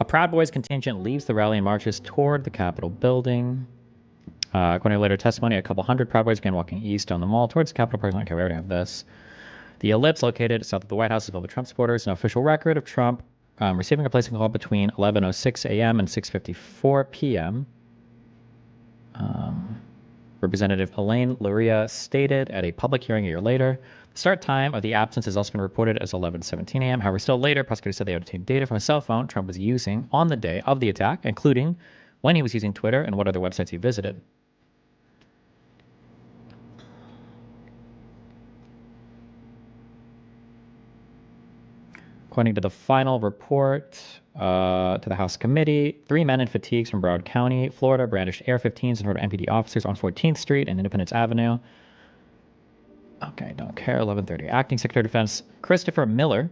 Proud Boys contingent leaves the rally and marches toward the Capitol building. According to later testimony, a couple hundred Proud Boys began walking east down the mall towards the Capitol parking lot. Okay, we already have this. The ellipse located south of the White House is filled with Trump supporters. No official record of Trump receiving or placing a call between 11:06 a.m. and 6:54 p.m. Representative Elaine Luria stated at a public hearing a year later. The start time of the absence has also been reported as 11:17 a.m. However, still later, prosecutors said they had obtained data from a cell phone Trump was using on the day of the attack, including when he was using Twitter and what other websites he visited. According to the final report to the House committee, 3 men in fatigues from Broward County, Florida, brandished AR-15s in front of MPD officers on 14th Street and Independence Avenue. Okay, don't care. 11:30. Acting Secretary of Defense Christopher Miller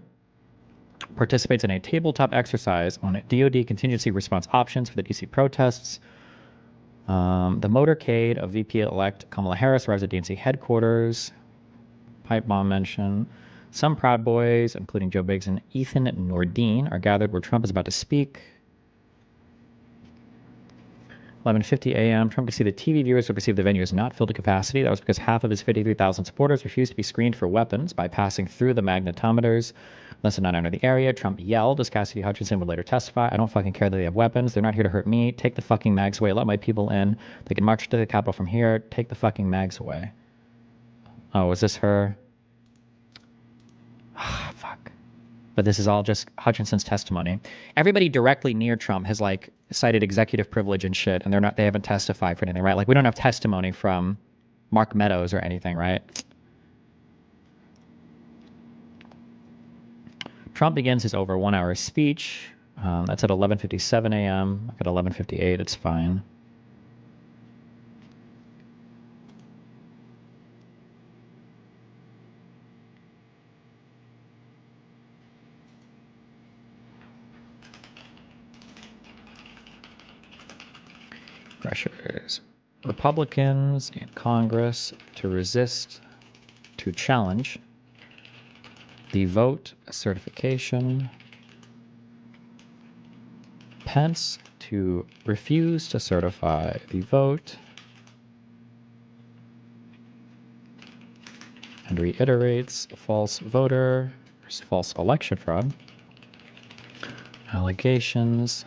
participates in a tabletop exercise on DoD contingency response options for the DC protests. The motorcade of VP-elect Kamala Harris arrives at DNC headquarters. Pipe bomb mention. Some Proud Boys, including Joe Biggs and Ethan Nordine, are gathered where Trump is about to speak. 11:50 a.m. Trump could see the TV viewers would perceive the venue as not filled to capacity. That was because half of his 53,000 supporters refused to be screened for weapons by passing through the magnetometers. Less than 9 enter the area. Trump yelled, as Cassidy Hutchinson would later testify, "I don't fucking care that they have weapons. They're not here to hurt me. Take the fucking mags away. Let my people in. They can march to the Capitol from here. Take the fucking mags away." Oh, was this her? Fuck. But this is all just Hutchinson's testimony. Everybody directly near Trump has like cited executive privilege and shit, and they haven't testified for anything, right? Like we don't have testimony from Mark Meadows or anything, right? Trump begins his over 1 hour speech. That's at 11:57 a.m. At 11:58, it's fine. Pressures Republicans in Congress to challenge the vote certification. Pence to refuse to certify the vote and reiterates false election fraud allegations.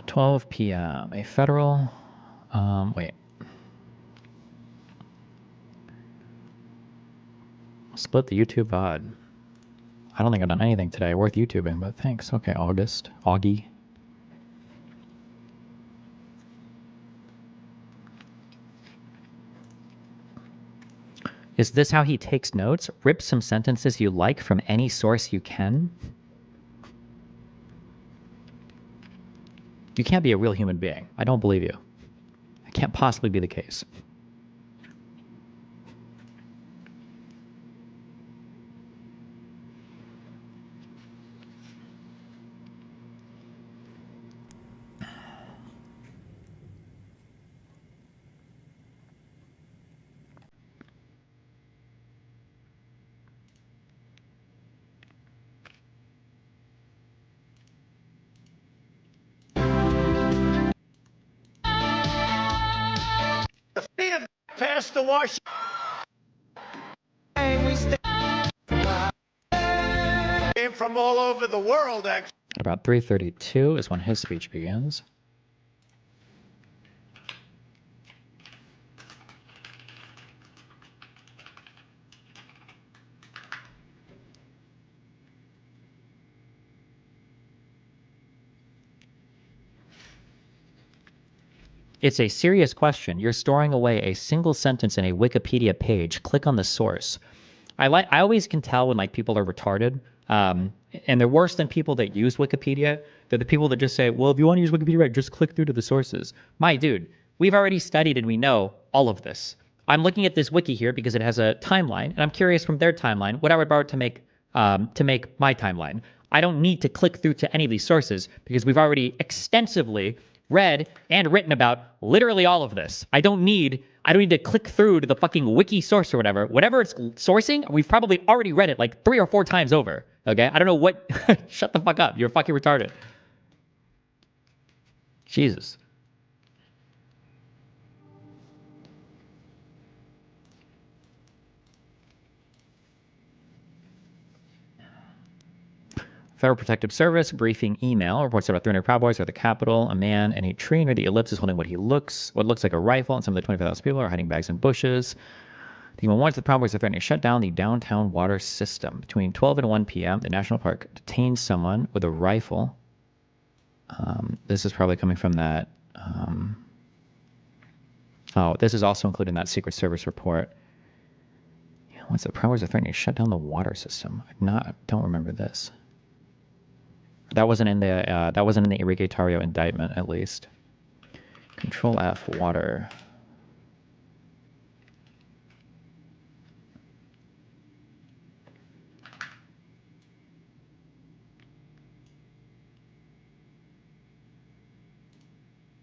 $12 p.m. A federal split the YouTube VOD. I don't think I've done anything today worth YouTubing, but thanks. Okay, Augie. Is this how he takes notes? Rip some sentences you like from any source you can? You can't be a real human being. I don't believe you. It can't possibly be the case. Past the wash. Came from all over the world, actually. About 3:32 is when his speech begins. It's a serious question. You're storing away a single sentence in a Wikipedia page. Click on the source. I always can tell when like people are retarded. And they're worse than people that use Wikipedia. They're the people that just say, well, if you want to use Wikipedia, right, just click through to the sources. My dude, we've already studied and we know all of this. I'm looking at this wiki here because it has a timeline, and I'm curious from their timeline what I would borrow to make my timeline. I don't need to click through to any of these sources because we've already extensively read and written about literally all of this. I don't need to click through to the fucking wiki source or whatever. Whatever it's sourcing, we've probably already read it like 3 or 4 times over. Okay? I don't know what. Shut the fuck up. You're fucking retarded. Jesus. Federal Protective Service briefing email reports about 300 Proud Boys are at the Capitol. A man in a tree near the ellipse is holding what looks like a rifle, and some of the 25,000 people are hiding bags in bushes. The Team warns the Proud Boys are threatening to shut down the downtown water system. Between 12 and 1 p.m., the National Park detains someone with a rifle. This is probably coming from that. This is also included in that Secret Service report. Once the Proud Boys are threatening to shut down the water system. I don't remember this. That wasn't in the Enrique Tarrio indictment, at least. Control F, water.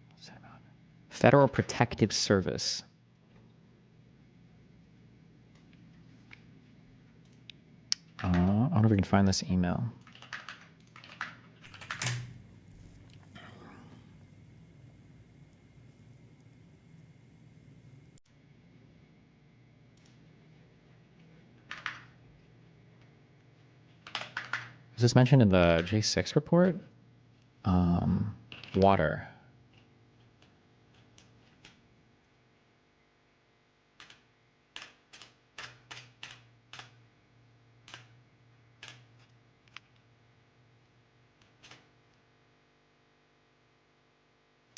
What's that about? Federal Protective Service. I wonder if we can find this email. Is this mentioned in the J6 report? Water.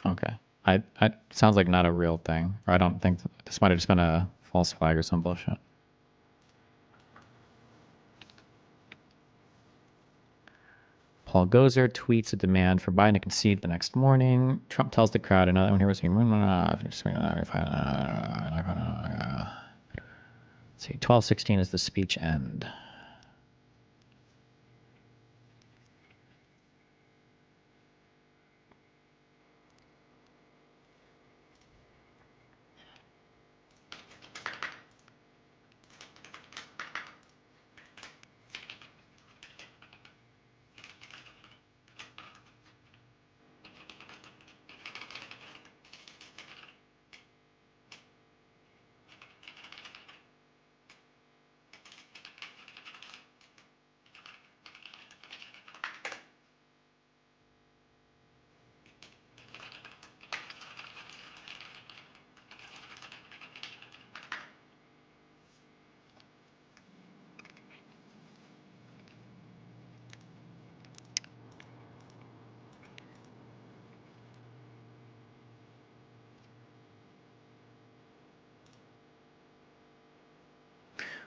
Okay. I sounds like not a real thing. Or I don't think this might have just been a false flag or some bullshit. Paul Gozer tweets a demand for Biden to concede the next morning. Trump tells the crowd another one here was let's see, 12:16 is the speech end.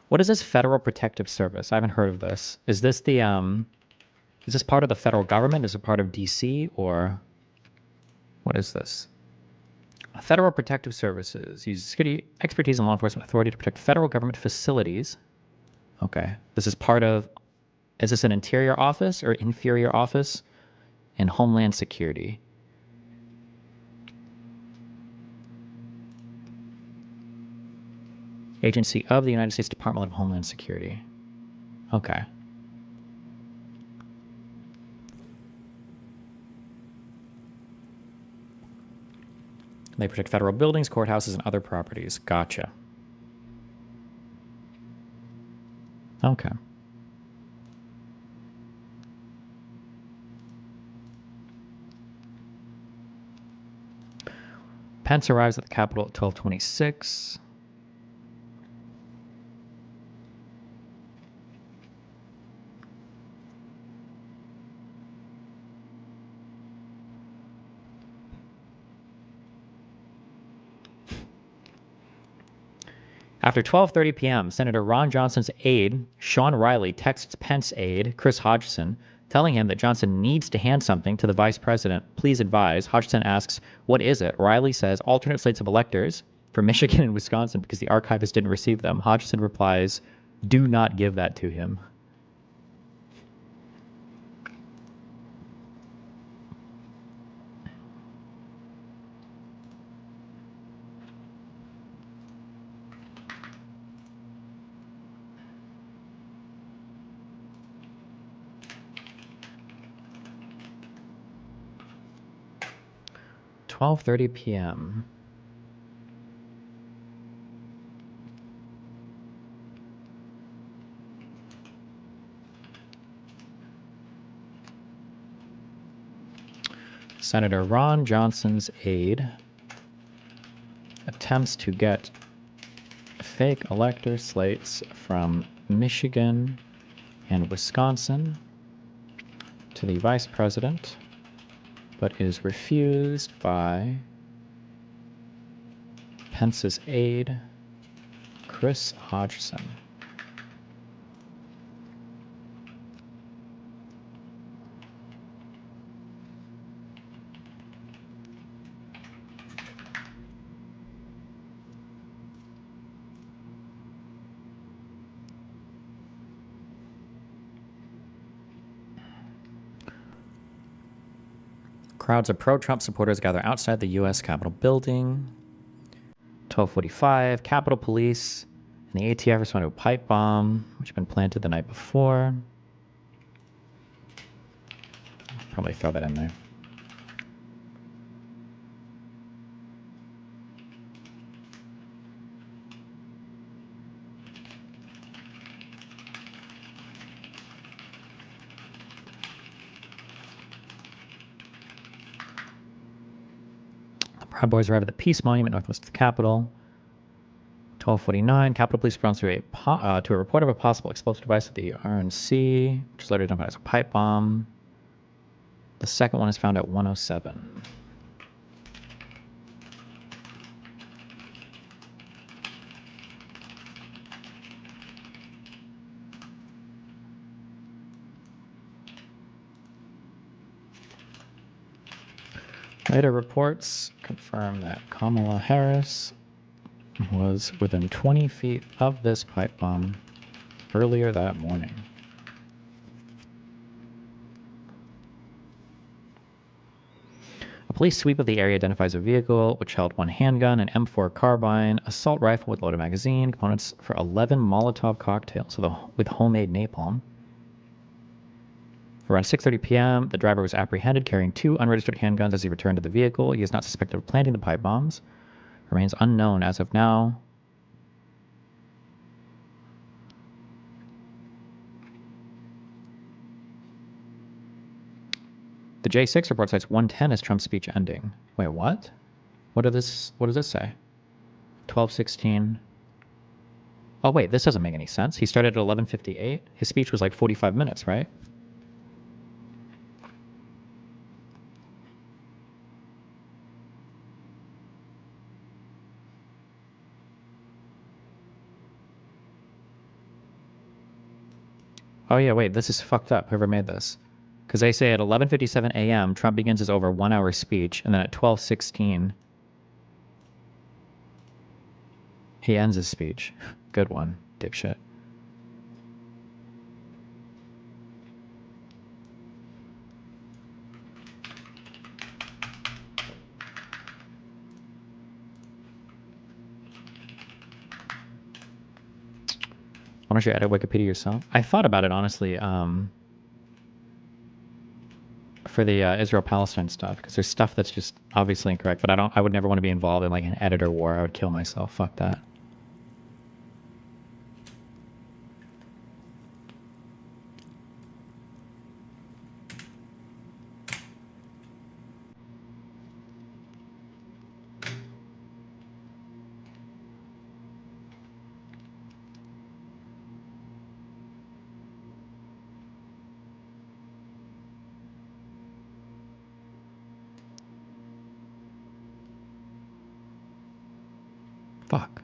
What is this Federal Protective Service? I haven't heard of this. Is this the is this part of the federal government? Is it part of DC or what is this? Federal Protective Services uses security expertise and law enforcement authority to protect federal government facilities. Okay. This is part of, is this an interior office or inferior office in Homeland Security? Agency of the United States Department of Homeland Security. Okay. They protect federal buildings, courthouses, and other properties. Gotcha. Okay. Pence arrives at the Capitol at 12:26. After 12:30 p.m., Senator Ron Johnson's aide, Sean Riley, texts Pence aide, Chris Hodgson, telling him that Johnson needs to hand something to the vice president. Please advise. Hodgson asks, what is it? Riley says, alternate slates of electors. for Michigan and Wisconsin because the archivist didn't receive them. Hodgson replies, "Do not give that to him." "12:30 p.m. Senator Ron Johnson's aide attempts to get fake elector slates from Michigan and Wisconsin to the vice president, but is refused by Pence's aide, Chris Hodgson. Crowds of pro-Trump supporters gather outside the U.S. Capitol building. 12:45, Capitol Police and the ATF respond to a pipe bomb, which had been planted the night before. Probably throw that in there. Proud Boys arrive at the Peace Monument northwest of the Capitol. 12:49, Capitol Police responds to a report of a possible explosive device at the RNC, which is later identified as a pipe bomb. The second one is found at 107. Later reports confirm that Kamala Harris was within 20 feet of this pipe bomb earlier that morning. A police sweep of the area identifies a vehicle which held one handgun, an M4 carbine, assault rifle with loaded magazine, components for 11 Molotov cocktails with homemade napalm. Around 6:30 p.m., the driver was apprehended carrying 2 unregistered handguns as he returned to the vehicle. He is not suspected of planting the pipe bombs. Remains unknown as of now. The J6 report cites 1:10 as Trump's speech ending. Wait, what? What does this say? 12:16. Oh wait, this doesn't make any sense. He started at 11:58. His speech was like 45 minutes, right? Oh yeah, wait, this is fucked up. Whoever made this. Because they say at 11:57 a.m., Trump begins his over 1 hour speech, and then at 12:16, he ends his speech. Good one, dipshit. Why don't you edit Wikipedia yourself? I thought about it, honestly, for the Israel-Palestine stuff, because there's stuff that's just obviously incorrect, but I would never want to be involved in like an editor war. I would kill myself. Fuck that. Fuck.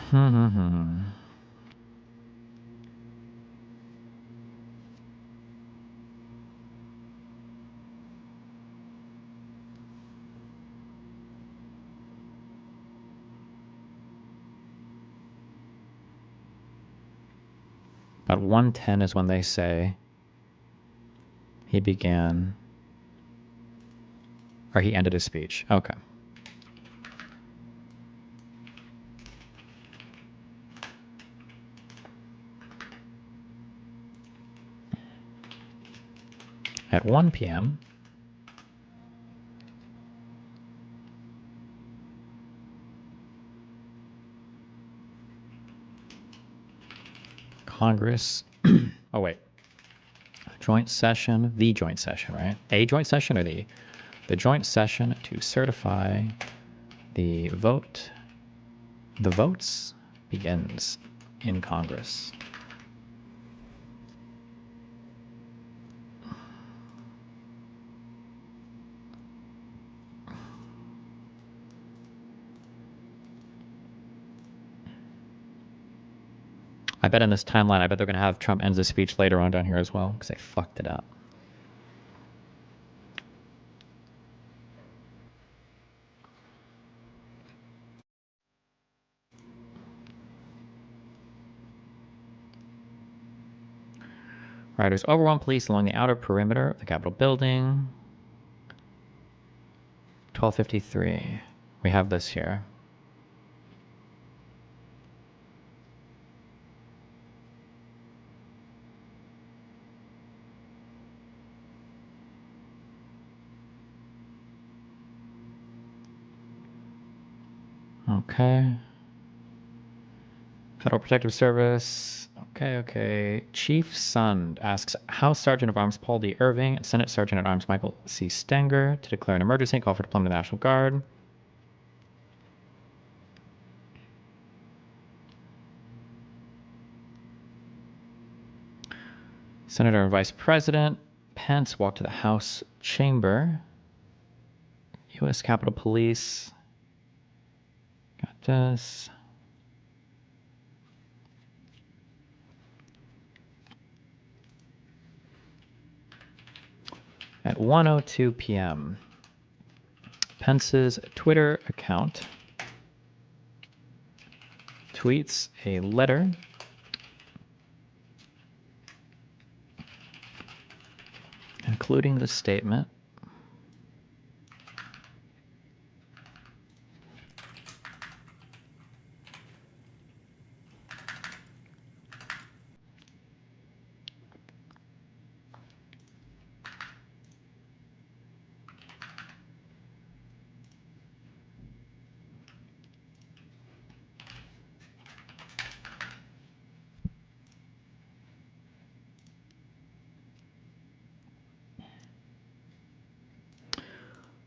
About 1:10 is when they say he began, or he ended his speech. Okay. At 1 p.m., Congress. Oh, wait. Joint session, the joint session, right? A joint session or the joint session to certify the vote. The votes begins in Congress. I bet in this timeline, I bet they're going to have Trump ends his speech later on down here as well, because they fucked it up. Riders overwhelm police along the outer perimeter of the Capitol building. 12:53. We have this here. Okay. Federal Protective Service. Okay. Chief Sund asks House Sergeant of Arms Paul D. Irving and Senate Sergeant at Arms Michael C. Stenger to declare an emergency and call for deployment of the National Guard. Senator and Vice President Pence walked to the House chamber. U.S. Capitol Police. Got this. At 1:02 p.m., Pence's Twitter account tweets a letter including the statement,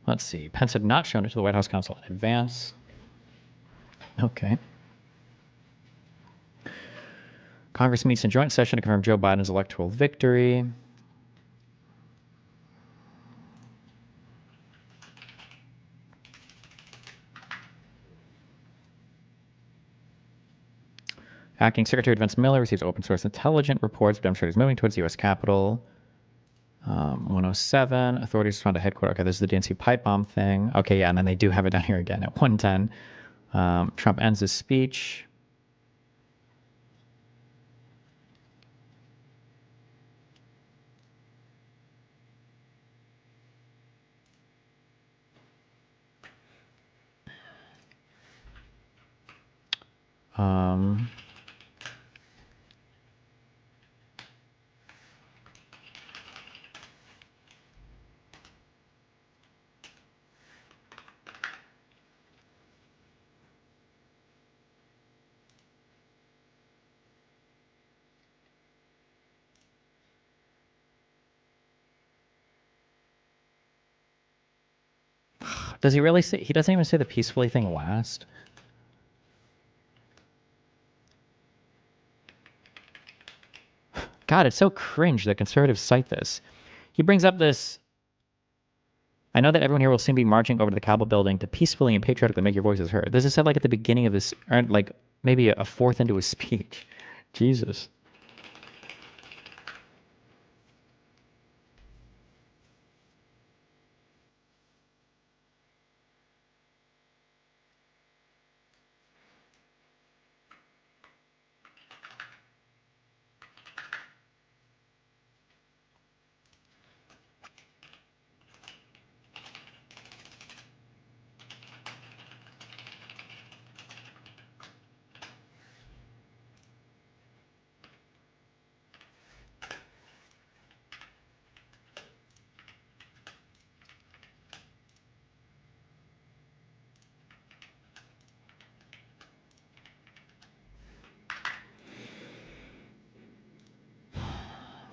let's see. Pence had not shown it to the White House counsel in advance. Okay. Congress meets in joint session to confirm Joe Biden's electoral victory. Acting Secretary of Defense Miller receives open source intelligence reports of demonstrators moving towards the U.S. Capitol. 107. Authorities respond to headquarters. Okay, this is the DNC pipe bomb thing. Okay, yeah, and then they do have it down here again at 110. Trump ends his speech. Does he really say? He doesn't even say the peacefully thing last. God, it's so cringe that conservatives cite this. He brings up this. I know that everyone here will soon be marching over to the Capitol building to peacefully and patriotically make your voices heard. This is said like at the beginning of this, or like maybe a fourth into his speech. Jesus.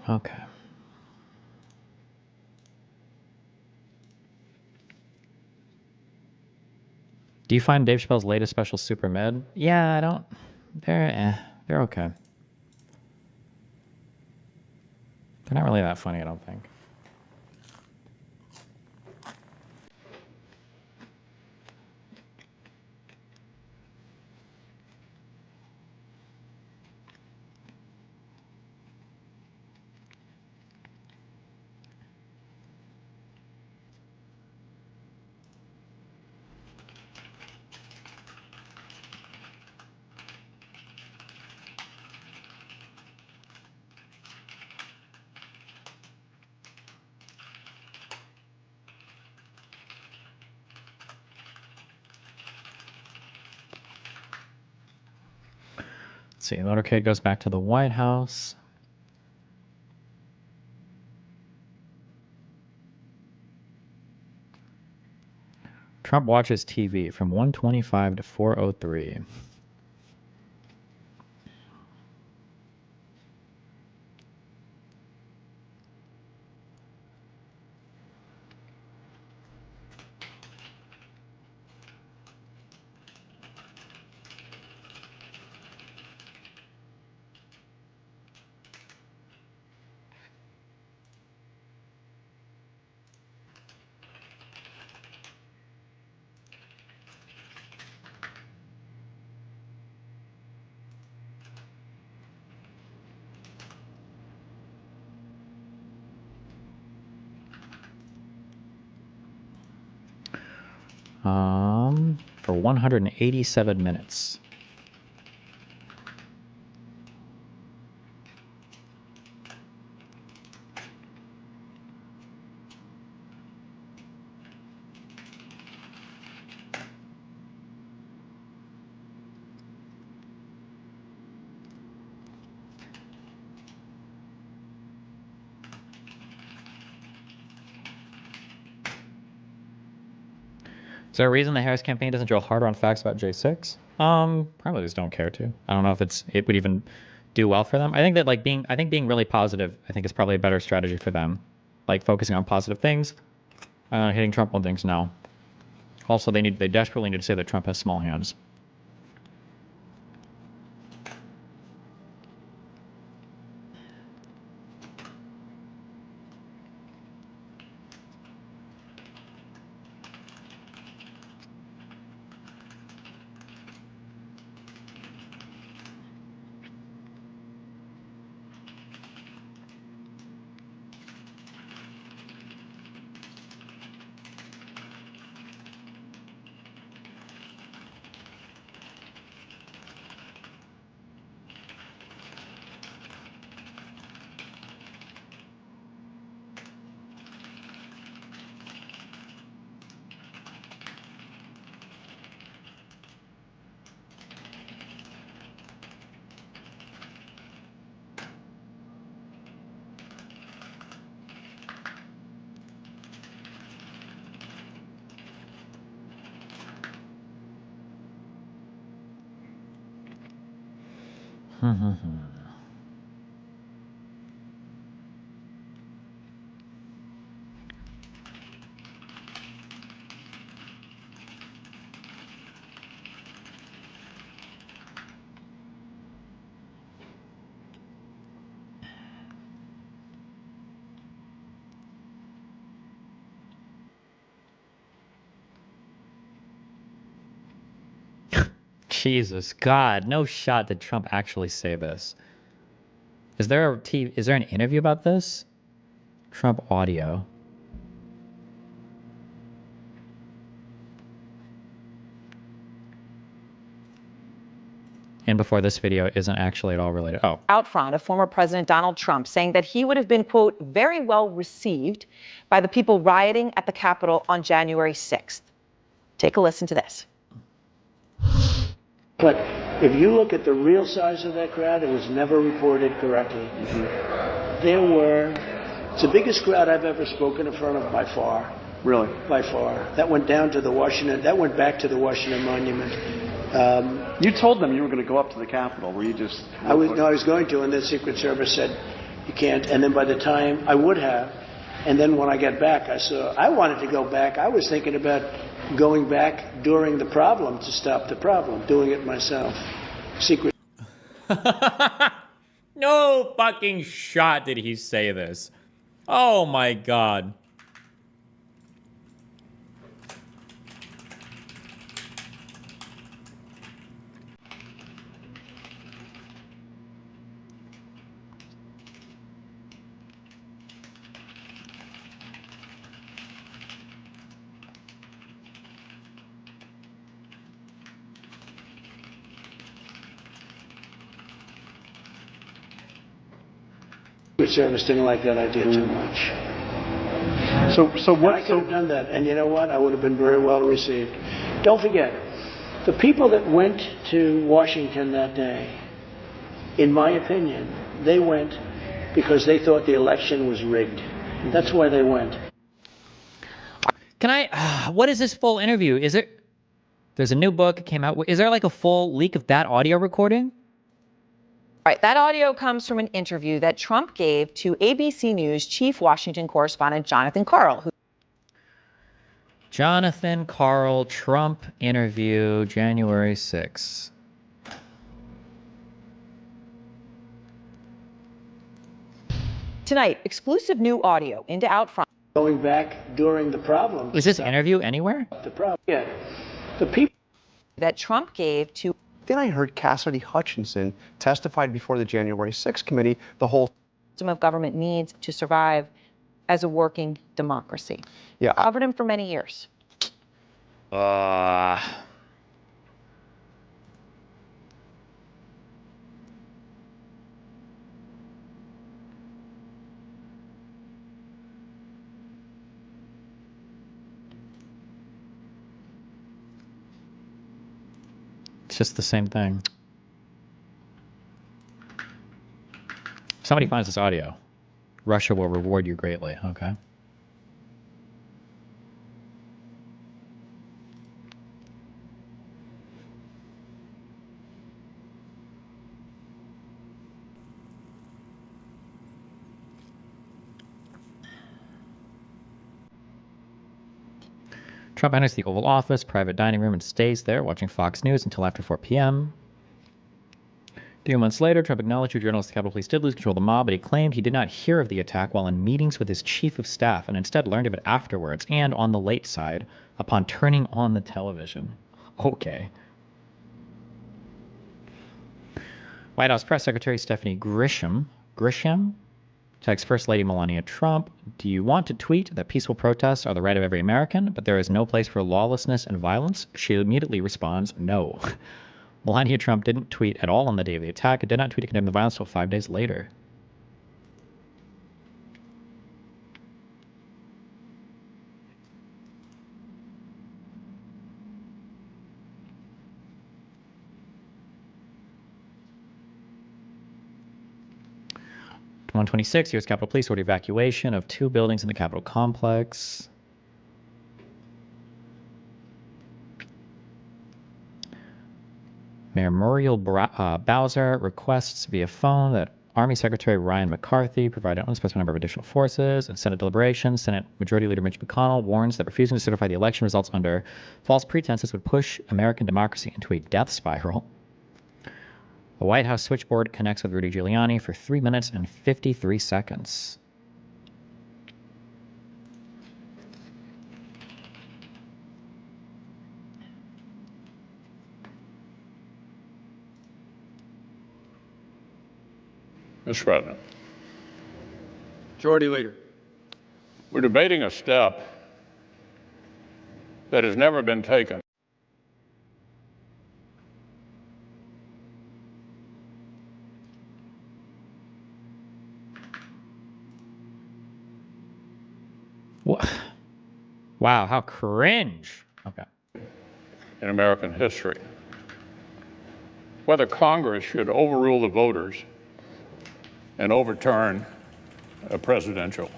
Okay. Do you find Dave Chappelle's latest special super mid? Yeah, I don't. They're okay. They're not really that funny, I don't think. Let's see, motorcade goes back to the White House. Trump watches TV from 125 to 403. For 187 minutes. Is there a reason the Harris campaign doesn't drill harder on facts about J6? Probably just don't care to. I don't know if it would even do well for them. I think that being really positive, I think is probably a better strategy for them. Like focusing on positive things, hitting Trump on things now. Also, they desperately need to say that Trump has small hands. Jesus God, no shot did Trump actually say this. Is there an interview about this? Trump audio. And before this video isn't actually at all related. Oh. Out front of former President Donald Trump saying that he would have been, quote, very well received by the people rioting at the Capitol on January 6th. Take a listen to this. But if you look at the real size of that crowd, it was never reported correctly. There were, it's the biggest crowd I've ever spoken in front of by far. Really? By far. That went down to the Washington, that went back to the Washington Monument. You told them you were going to go up to the Capitol. Were you just... I was going to, and the Secret Service said, you can't. And then by the time I would have, and then when I got back, I wanted to go back. I was thinking about going back during the problem to stop the problem, doing it myself. Secret. No fucking shot did he say this. Oh my God. Secret Service didn't like that idea too much. So what? I could have done that, and you know what? I would have been very well received. Don't forget, the people that went to Washington that day, in my opinion, they went because they thought the election was rigged. That's why they went. Can I, what is this full interview? Is it, there's a new book that came out. Is there like a full leak of that audio recording? All right, that audio comes from an interview that Trump gave to ABC News chief Washington correspondent Jonathan Karl. Jonathan Karl, Trump interview, January 6th. Tonight, exclusive new audio into Outfront. Going back during the problem. Is this interview anywhere? The problem. Yeah. The people That Trump gave to. Then I heard Cassidy Hutchinson testified before the January 6th committee the whole System of government needs to survive as a working democracy. Yeah. Covered him for many years. It's just the same thing. If somebody finds this audio, Russia will reward you greatly, okay? Trump enters the Oval Office, private dining room, and stays there watching Fox News until after 4 p.m. A few months later, Trump acknowledged to journalists the Capitol Police did lose control of the mob, but he claimed he did not hear of the attack while in meetings with his chief of staff and instead learned of it afterwards and on the late side upon turning on the television. Okay. White House Press Secretary Stephanie Grisham texts First Lady Melania Trump, "Do you want to tweet that peaceful protests are the right of every American, but there is no place for lawlessness and violence?" She immediately responds, "No." Melania Trump didn't tweet at all on the day of the attack and did not tweet to condemn the violence until 5 days later. (126) U.S. Capitol Police ordered evacuation of 2 buildings in the Capitol complex. Mayor Muriel Bowser requests via phone that Army Secretary Ryan McCarthy provide an unspecified number of additional forces. In Senate deliberations, Senate Majority Leader Mitch McConnell warns that refusing to certify the election results under false pretenses would push American democracy into a death spiral. The White House switchboard connects with Rudy Giuliani for 3 minutes and 53 seconds. Mr. President, Majority Leader. we're debating a step that has never been taken. What? Wow, how cringe. Okay. In American history. Whether Congress should overrule the voters and overturn a presidential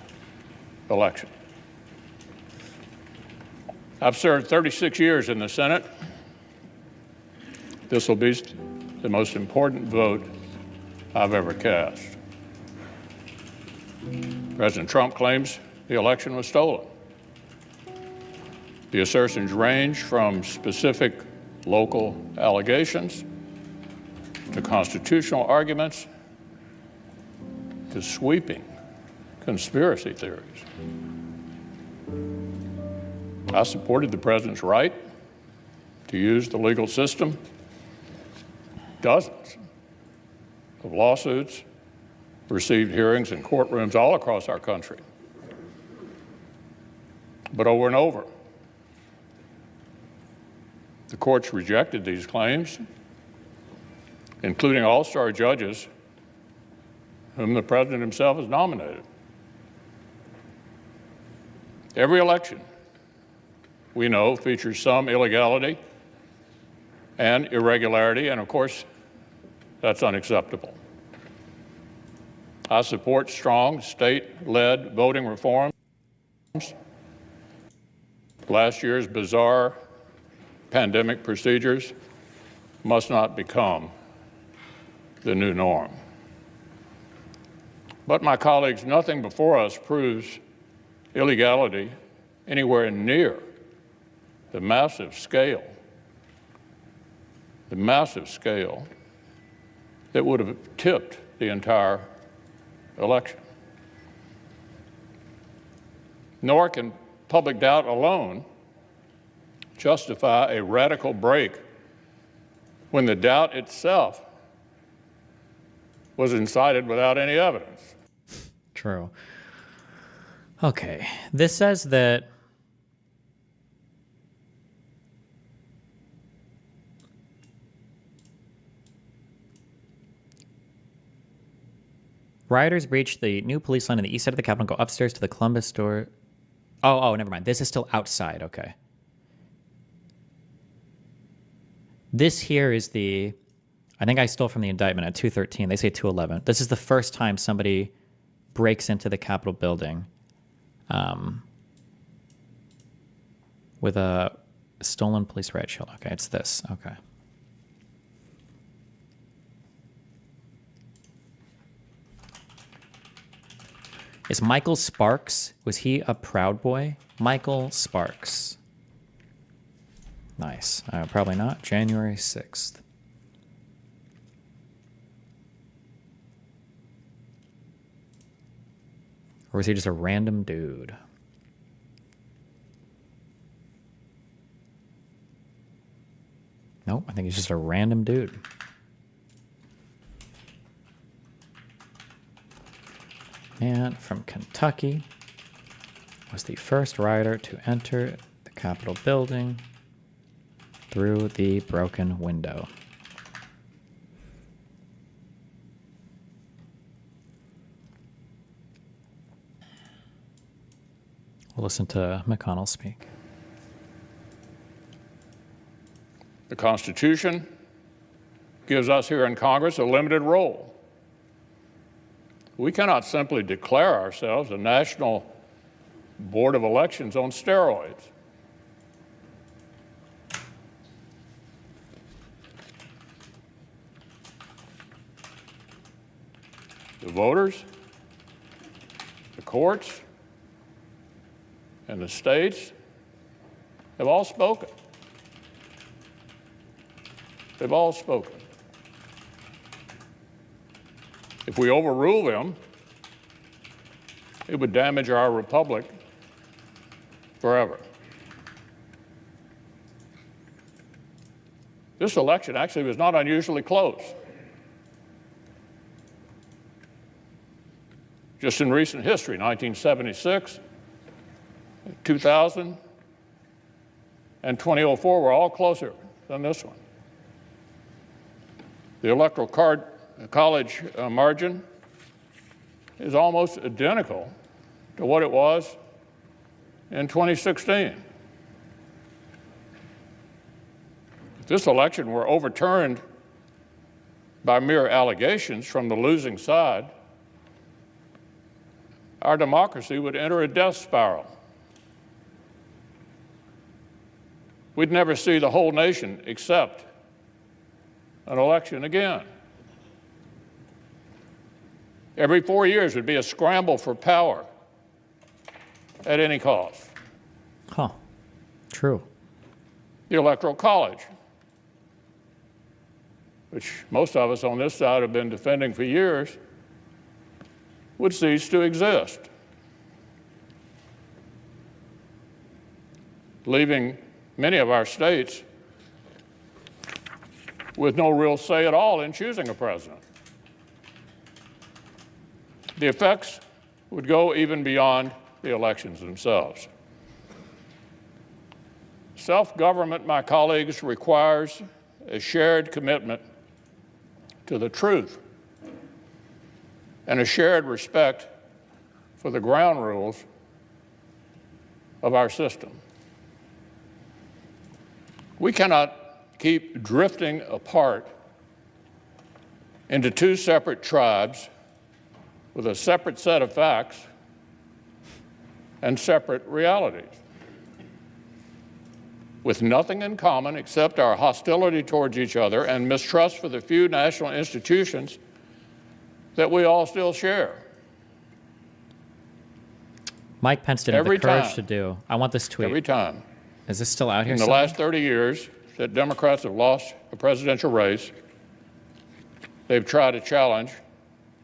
election. I've served 36 years in the Senate. This will be the most important vote I've ever cast. President Trump claims the election was stolen. The assertions range from specific local allegations to constitutional arguments to sweeping conspiracy theories. I supported the president's right to use the legal system. Dozens of lawsuits received hearings in courtrooms all across our country. But over and over, the courts rejected these claims, including all-star judges whom the president himself has nominated. Every election, we know, features some illegality and irregularity, and of course, that's unacceptable. I support strong state-led voting reforms. Last year's bizarre pandemic procedures must not become the new norm. But my colleagues, nothing before us proves illegality anywhere near the massive scale that would have tipped the entire election. Nor can public doubt alone justify a radical break when the doubt itself was incited without any evidence. True. Okay. This says that rioters breached the new police line on the east side of the Capitol and go upstairs to the Columbus store. Oh, never mind. This is still outside. Okay. This here is the, I think I stole from the indictment at 213. They say 211. This is the first time somebody breaks into the Capitol building with a stolen police riot shield. Okay, it's this. Okay. Is Michael Sparks, was he a Proud Boy? Michael Sparks. Nice. Probably not. January 6th. Or was he just a random dude? Nope, I think he's just a random dude. And from Kentucky, was the first rioter to enter the Capitol building through the broken window. We'll listen to McConnell speak. The Constitution gives us here in Congress a limited role. We cannot simply declare ourselves a national board of elections on steroids. The voters, the courts, and the states have all spoken. They've all spoken. If we overrule them, it would damage our republic forever. This election actually was not unusually close. just in recent history, 1976, 2000, and 2004 were all closer than this one. The Electoral College margin is almost identical to what it was in 2016. If this election were overturned by mere allegations from the losing side, our democracy would enter a death spiral. We'd never see the whole nation accept an election again. Every 4 years would be a scramble for power at any cost. Huh. True. The Electoral College, which most of us on this side have been defending for years, would cease to exist, leaving many of our states with no real say at all in choosing a president. The effects would go even beyond the elections themselves. Self-government, my colleagues, requires a shared commitment to the truth and a shared respect for the ground rules of our system. We cannot keep drifting apart into two separate tribes with a separate set of facts and separate realities, with nothing in common except our hostility towards each other and mistrust for the few national institutions that we all still share. Mike Pence didn't have the Every courage time. to do. I want this tweet. Every time. Is this still out here? In the somewhere? last 30 years that Democrats have lost a presidential race, they've tried a challenge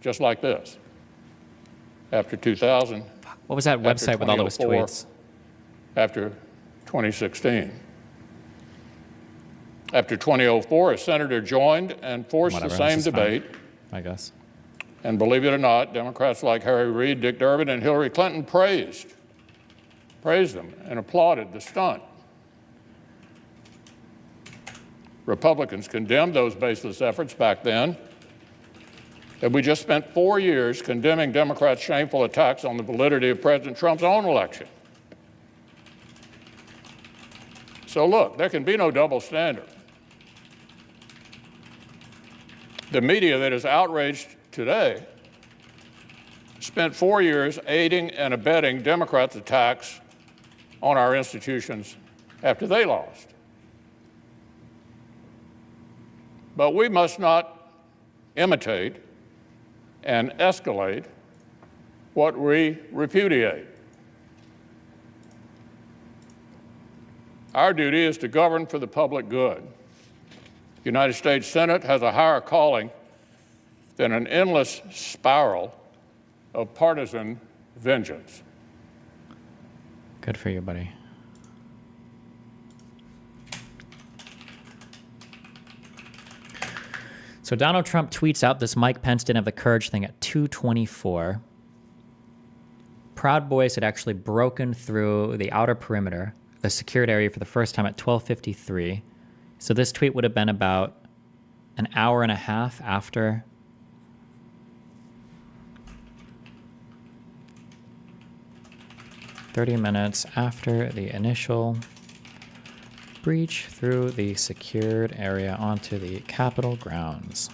just like this. After 2000, What was that after website with all those 2004, tweets? after 2016. After 2004, a senator joined and forced Whatever, the same this is fine, debate. I guess. And believe it or not, Democrats like Harry Reid, Dick Durbin, and Hillary Clinton praised them and applauded the stunt. Republicans condemned those baseless efforts back then, and we just spent 4 years condemning Democrats' shameful attacks on the validity of President Trump's own election. So look, there can be no double standard. The media that is outraged today spent 4 years aiding and abetting Democrats' attacks on our institutions after they lost. But we must not imitate and escalate what we repudiate. Our duty is to govern for the public good. The United States Senate has a higher calling than an endless spiral of partisan vengeance. Good for you, buddy. So Donald Trump tweets out this Mike Pence didn't have the courage thing at 2:24. Proud Boys had actually broken through the outer perimeter, the secured area, for the first time at 12:53. So this tweet would have been about an hour and a half after. "30 minutes after the initial breach through the secured area onto the Capitol grounds."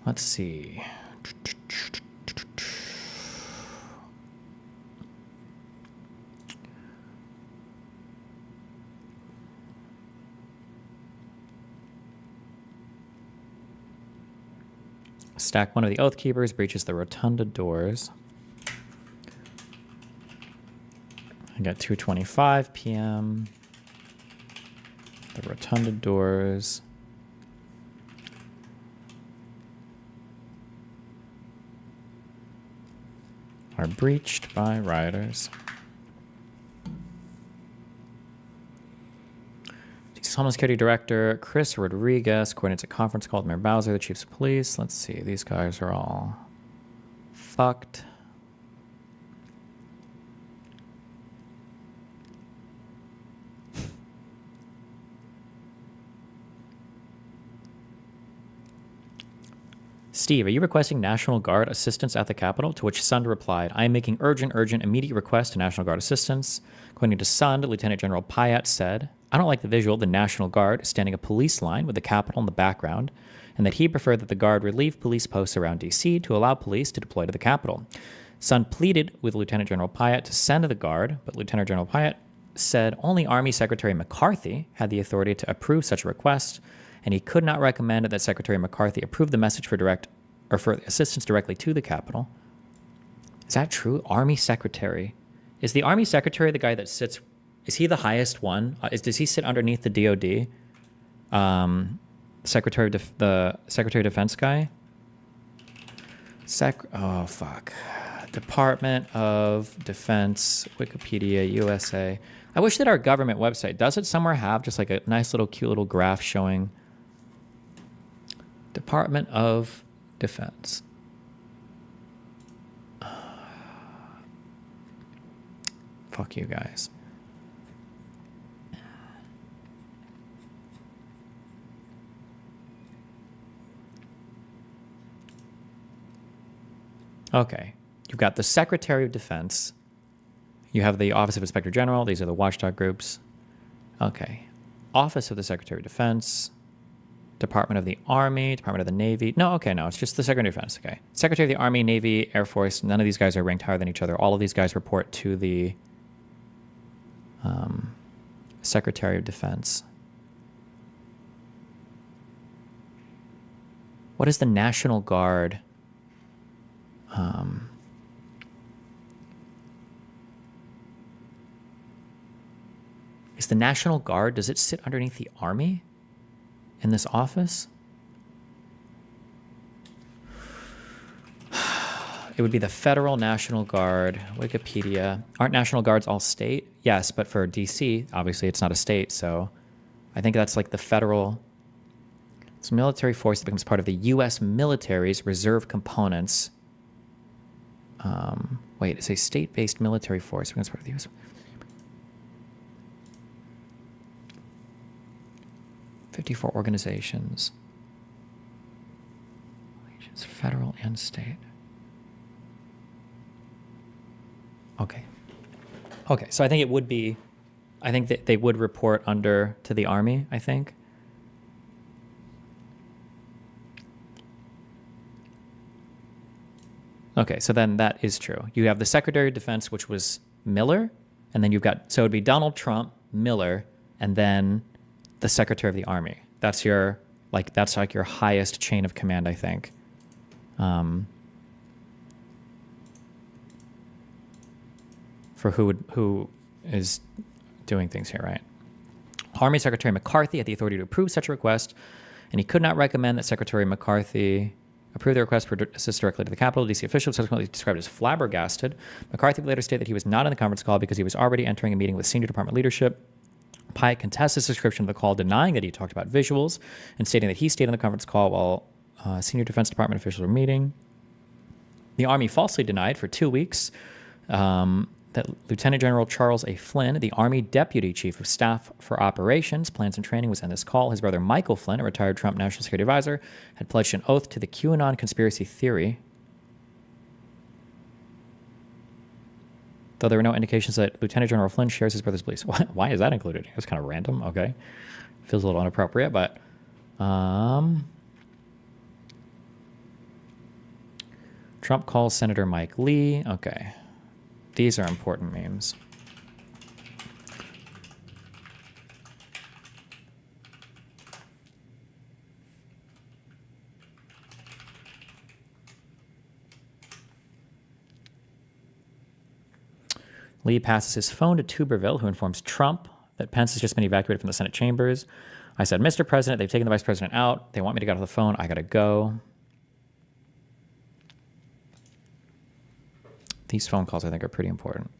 Let's see. Stack one of the Oath Keepers breaches the rotunda doors. I got 2:25 p.m. The rotunda doors. Are breached by rioters. Homeland Security Director Chris Rodriguez coordinates a conference call with Mayor Bowser, the chiefs of police. Let's see. These guys are all fucked. Steve, are you requesting National Guard assistance at the Capitol? To which Sund replied, I am making urgent, immediate request to National Guard assistance. According to Sund, Lieutenant General Pyatt said, I don't like the visual of the National Guard standing a police line with the Capitol in the background, and that he preferred that the Guard relieve police posts around D.C. to allow police to deploy to the Capitol. Sund pleaded with Lieutenant General Pyatt to send the Guard, but Lieutenant General Pyatt said only Army Secretary McCarthy had the authority to approve such a request, and he could not recommend that Secretary McCarthy approve the message for assistance directly to the Capitol. Is that true? Army Secretary. Is the Army Secretary the guy that sits... Is he the highest one? Does he sit underneath the DOD? The Secretary of Defense guy? Oh, fuck. Department of Defense, Wikipedia, USA. I wish that our government website, does it somewhere have just like a nice little cute little graph showing Department of Defense? Fuck you guys. Okay, you've got the Secretary of Defense. You have the Office of Inspector General. These are the watchdog groups. Okay, Office of the Secretary of Defense, Department of the Army, Department of the Navy. No, okay, no, it's just the Secretary of Defense. Okay, Secretary of the Army, Navy, Air Force. None of these guys are ranked higher than each other. All of these guys report to the Secretary of Defense. What is the National Guard? Is the National Guard, does it sit underneath the Army in this office? It would be the Federal National Guard, Wikipedia. Aren't National Guards all state? Yes, but for DC, obviously it's not a state, so I think that's like the federal. It's a military force that becomes part of the U.S. military's reserve components. Wait, it's a state-based military force becomes part of the U.S. 54 organizations. It's federal and state. Okay. Okay, so I think it would be, I think that they would report under to the Army, I think. Okay, so then that is true. You have the Secretary of Defense, which was Miller, and then you've got, so it would be Donald Trump, Miller, and then the Secretary of the Army. That's your, like, that's like your highest chain of command, I think. For who is doing things here, right? Army Secretary McCarthy had the authority to approve such a request, and he could not recommend that Secretary McCarthy approve the request for assist directly to the Capitol. DC officials subsequently described as flabbergasted. McCarthy would later state that he was not in the conference call because he was already entering a meeting with senior department leadership. Pyatt contests his description of the call, denying that he talked about visuals and stating that he stayed on the conference call while senior Defense Department officials were meeting. The Army falsely denied for 2 weeks that Lieutenant General Charles A. Flynn, the Army Deputy Chief of Staff for Operations, Plans and Training, was in this call. His brother Michael Flynn, a retired Trump National Security Advisor, had pledged an oath to the QAnon conspiracy theory. Though there were no indications that Lieutenant General Flynn shares his brother's beliefs. Why is that included? It's kind of random. Okay. Feels a little inappropriate, but... Trump calls Senator Mike Lee. Okay. These are important memes. Lee passes his phone to Tuberville, who informs Trump that Pence has just been evacuated from the Senate chambers. I said, Mr. President, they've taken the vice president out. They want me to get off the phone. I got to go. These phone calls, I think, are pretty important.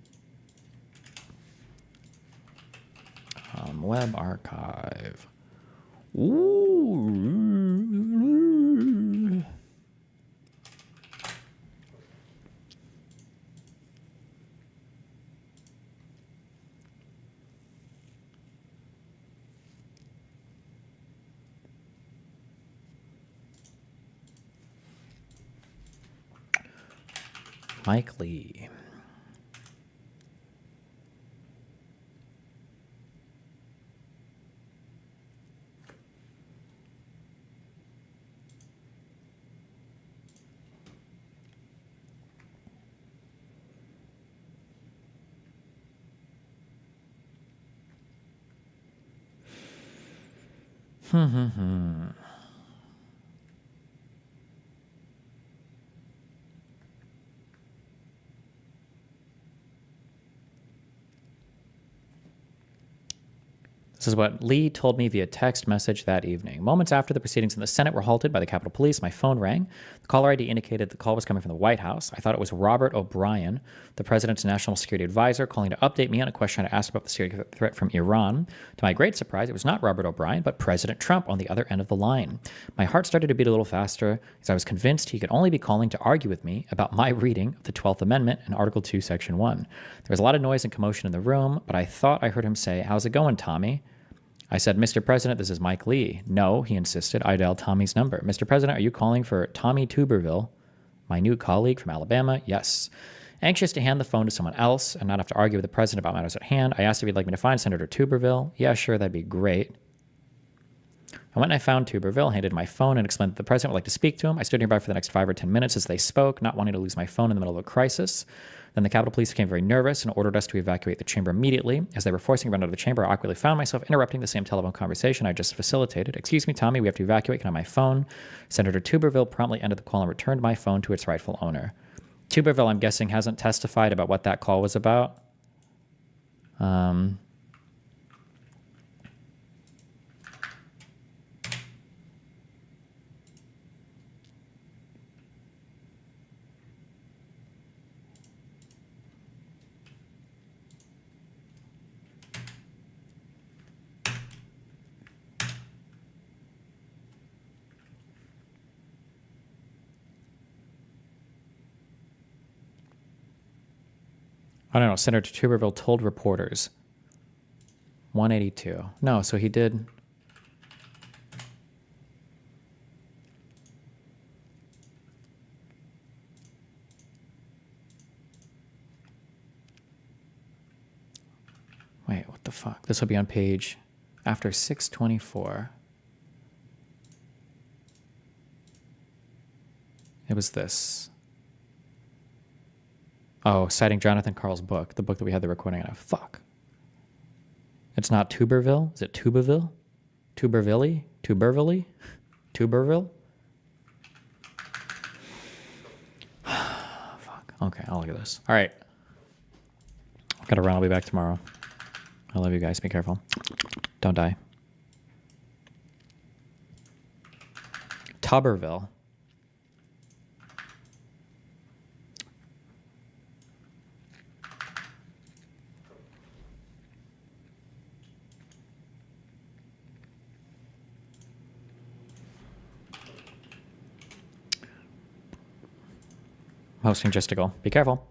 Web archive. Ooh. Mike Lee. This is what Lee told me via text message that evening. Moments after the proceedings in the Senate were halted by the Capitol Police, my phone rang. The caller ID indicated the call was coming from the White House. I thought it was Robert O'Brien, the president's national security advisor, calling to update me on a question I asked about the security threat from Iran. To my great surprise, it was not Robert O'Brien, but President Trump on the other end of the line. My heart started to beat a little faster as I was convinced he could only be calling to argue with me about my reading of the 12th Amendment and Article 2, Section 1. There was a lot of noise and commotion in the room, but I thought I heard him say, "How's it going, Tommy?" I said, "Mr. President, this is Mike Lee." "No," he insisted. I dialed Tommy's number. "Mr. President, are you calling for Tommy Tuberville, my new colleague from Alabama?" "Yes." Anxious to hand the phone to someone else and not have to argue with the president about matters at hand, I asked if he'd like me to find Senator Tuberville. "Yeah, sure, that'd be great." I went and I found Tuberville, handed my phone, and explained that the president would like to speak to him. I stood nearby for the next 5 or 10 minutes as they spoke, not wanting to lose my phone in the middle of a crisis. Then the Capitol Police became very nervous and ordered us to evacuate the chamber immediately. As they were forcing me out of the chamber, I awkwardly found myself interrupting the same telephone conversation I just facilitated. "Excuse me, Tommy, we have to evacuate. Can I have my phone?" Senator Tuberville promptly ended the call and returned my phone to its rightful owner. Tuberville, I'm guessing, hasn't testified about what that call was about. I don't know. Senator Tuberville told reporters. 182. No, so he did. Wait, what the fuck? This will be on page after 624. It was this. Oh, citing Jonathan Carl's book, the book that we had the recording of. Fuck. It's not Tuberville? Is it Tuberville? Tuberville? Tuberville? Tuberville? Fuck. Okay, I'll look at this. All right. Gotta run. I'll be back tomorrow. I love you guys. Be careful. Don't die. Tuberville. Hosting Gisticle. Be careful.